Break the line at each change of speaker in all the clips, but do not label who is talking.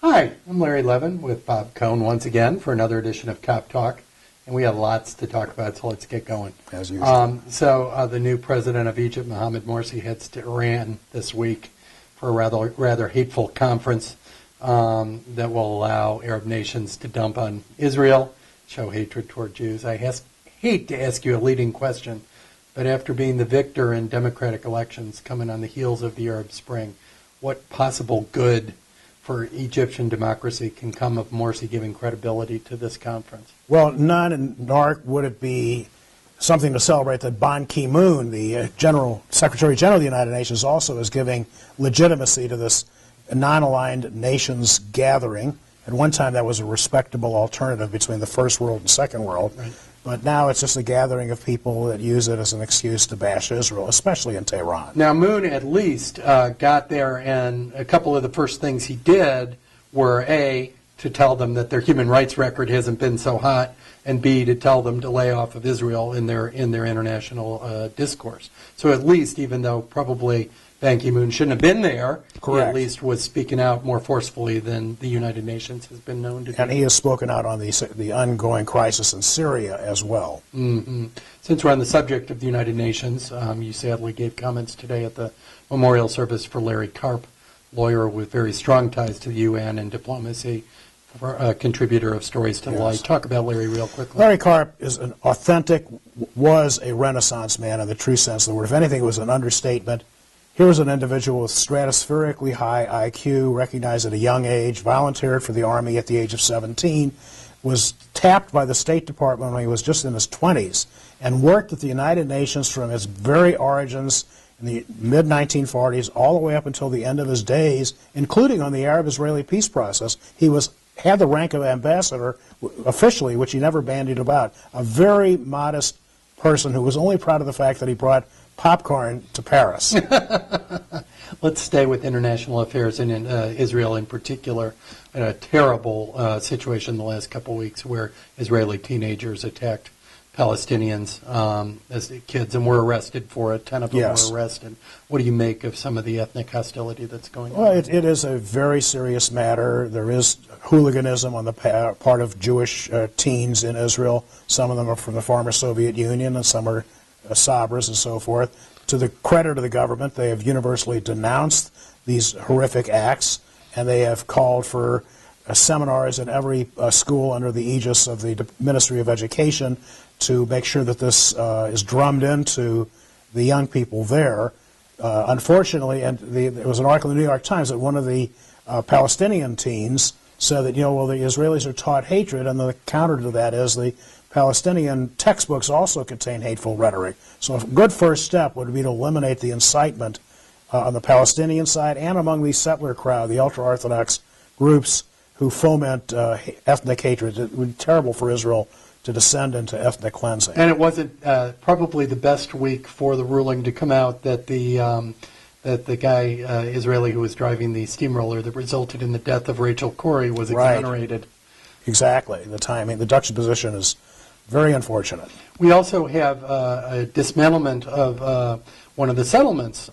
Hi, I'm Larry Levin with Bob Cohn once again for another edition of Cop Talk, and we have lots to talk about, so let's get going.
As usual.
The new president of Egypt, Mohamed Morsi, heads to Iran this week for a rather hateful conference that will allow Arab nations to dump on Israel, show hatred toward Jews. I hate to ask you a leading question, but after being the victor in democratic elections coming on the heels of the Arab Spring, what possible good for Egyptian democracy can come of Morsi giving credibility to this conference?
Well, none, nor would it be something to celebrate that Ban Ki-moon, the Secretary General of the United Nations, also is giving legitimacy to this non-aligned nations gathering. At one time, that was a respectable alternative between the First World and Second World.
Right.
But now it's just a gathering of people that use it as an excuse to bash Israel, especially in Tehran.
Now, Moon at least got there, and a couple of the first things he did were, A, to tell them that their human rights record hasn't been so hot, and B, to tell them to lay off of Israel in their international discourse. So at least, even though probably Ban Ki-moon shouldn't have been there,
Correct.
He at least was speaking out more forcefully than the United Nations has been known to do.
And he has spoken out on the ongoing crisis in Syria as well.
Mm-hmm. Since we're on the subject of the United Nations, you sadly gave comments today at the memorial service for Larry Karp, lawyer with very strong ties to the UN and diplomacy, a contributor of Stories to the Light. Talk about Larry real quickly.
Larry Karp is an authentic, was a Renaissance man in the true sense of the word. If anything, it was an understatement. Here was an individual with stratospherically high IQ, recognized at a young age, volunteered for the Army at the age of 17, was tapped by the State Department when he was just in his 20s, and worked at the United Nations from its very origins in the mid-1940s all the way up until the end of his days, including on the Arab-Israeli peace process. He had the rank of ambassador officially, which he never bandied about. A very modest person who was only proud of the fact that he brought popcorn to Paris.
Let's stay with international affairs in Israel in particular. A terrible situation the last couple of weeks where Israeli teenagers attacked Palestinians as kids and were arrested for it. 10 of them were arrested. What do you make of some of the ethnic hostility that's going on?
Well, it is a very serious matter. There is hooliganism on the part of Jewish teens in Israel. Some of them are from the former Soviet Union and some are Sabras and so forth. To the credit of the government, they have universally denounced these horrific acts, and they have called for seminars in every school under the aegis of the Ministry of Education to make sure that this is drummed into the young people there. Unfortunately, and there was an article in the New York Times that one of the Palestinian teens said that, the Israelis are taught hatred, and the counter to that is the Palestinian textbooks also contain hateful rhetoric. So a good first step would be to eliminate the incitement on the Palestinian side and among the settler crowd, the ultra-Orthodox groups who foment ethnic hatred. It would be terrible for Israel to descend into ethnic cleansing.
And it wasn't probably the best week for the ruling to come out that the guy, Israeli, who was driving the steamroller that resulted in the death of Rachel Corrie was exonerated.
Right. Exactly. The timing. The Dutch position is very unfortunate.
We also have a dismantlement of one of the settlements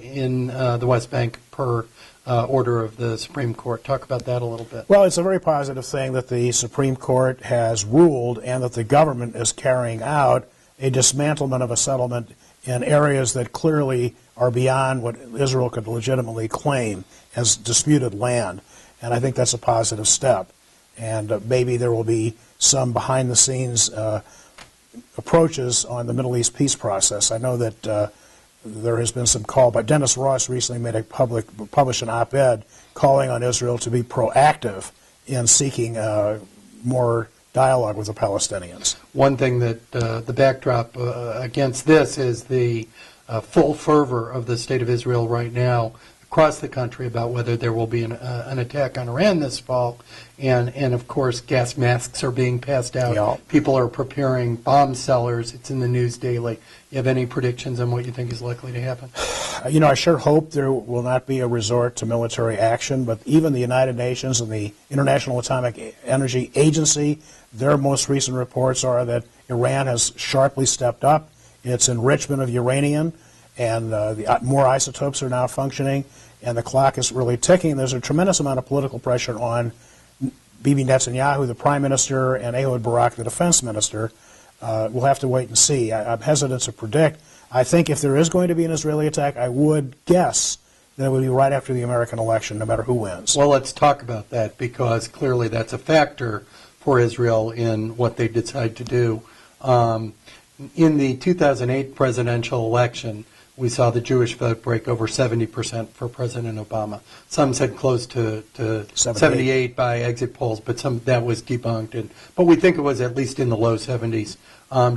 in the West Bank per order of the Supreme Court. Talk about that a little bit.
Well, it's a very positive thing that the Supreme Court has ruled and that the government is carrying out a dismantlement of a settlement in areas that clearly are beyond what Israel could legitimately claim as disputed land. And I think that's a positive step. And maybe there will be some behind-the-scenes approaches on the Middle East peace process. I know that there has been some call, but Dennis Ross recently made published an op-ed calling on Israel to be proactive in seeking more dialogue with the Palestinians.
One thing that the backdrop against this is the full fervor of the state of Israel right now across the country about whether there will be an attack on Iran this fall. And of course, gas masks are being passed out.
Yep.
People are preparing bomb cellars. It's in the news daily. You have any predictions on what you think is likely to happen?
I sure hope there will not be a resort to military action, but even the United Nations and the International Atomic Energy Agency, their most recent reports are that Iran has sharply stepped up its enrichment of uranium, and more isotopes are now functioning. and the clock is really ticking. There's a tremendous amount of political pressure on Bibi Netanyahu, the prime minister, and Ehud Barak, the defense minister. We'll have to wait and see. I'm hesitant to predict. I think if there is going to be an Israeli attack, I would guess that it would be right after the American election, no matter who wins.
Well, let's talk about that, because clearly that's a factor for Israel in what they decide to do. In the 2008 presidential election, we saw the Jewish vote break over 70% for President Obama. Some said close to 78 by exit polls, but that was debunked. But we think it was at least in the low 70s.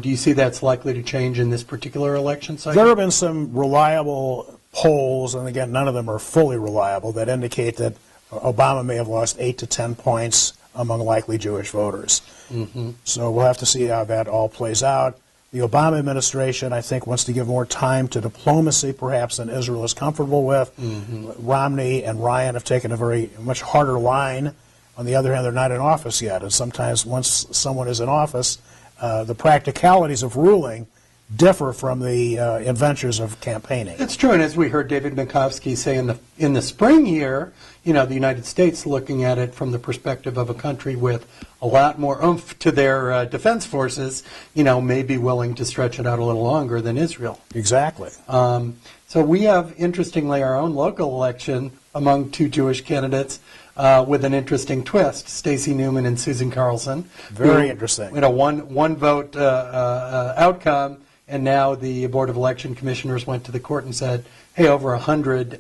Do you see that's likely to change in this particular election cycle?
There have been some reliable polls, and again, none of them are fully reliable, that indicate that Obama may have lost 8 to 10 points among likely Jewish voters.
Mm-hmm.
So we'll have to see how that all plays out. The Obama administration, I think, wants to give more time to diplomacy, perhaps, than Israel is comfortable with. Mm-hmm. Romney and Ryan have taken a much harder line. On the other hand, they're not in office yet, and sometimes once someone is in office, the practicalities of ruling differ from the adventures of campaigning.
That's true, and as we heard David Minkowski say in the spring here, the United States, looking at it from the perspective of a country with a lot more oomph to their defense forces, may be willing to stretch it out a little longer than Israel.
Exactly.
So we have, interestingly, our own local election among two Jewish candidates with an interesting twist: Stacey Newman and Susan Carlson.
Very interesting.
One vote outcome. And now the Board of Election Commissioners went to the court and said, hey, over 100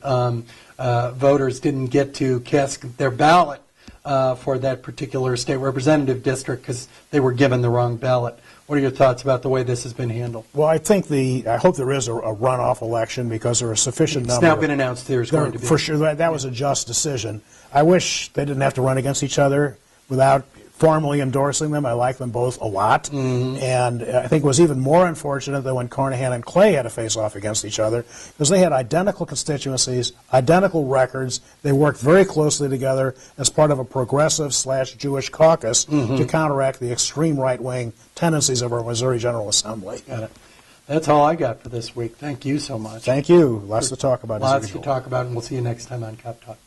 voters didn't get to cast their ballot for that particular state representative district because they were given the wrong ballot. What are your thoughts about the way this has been handled?
Well, I hope there is a runoff election, because there are sufficient number.
It's now been announced there's going to be.
For sure, that was a just decision. I wish they didn't have to run against each other without formally endorsing them. I like them both a lot. Mm-hmm. And I think it was even more unfortunate that when Carnahan and Clay had to face off against each other, because they had identical constituencies, identical records. They worked very closely together as part of a progressive/Jewish caucus to counteract the extreme right-wing tendencies of our Missouri General Assembly.
Got it. That's all I got for this week. Thank you so much.
Thank you. Lots to talk about.
Lots to talk about, and we'll see you next time on Cop Talk.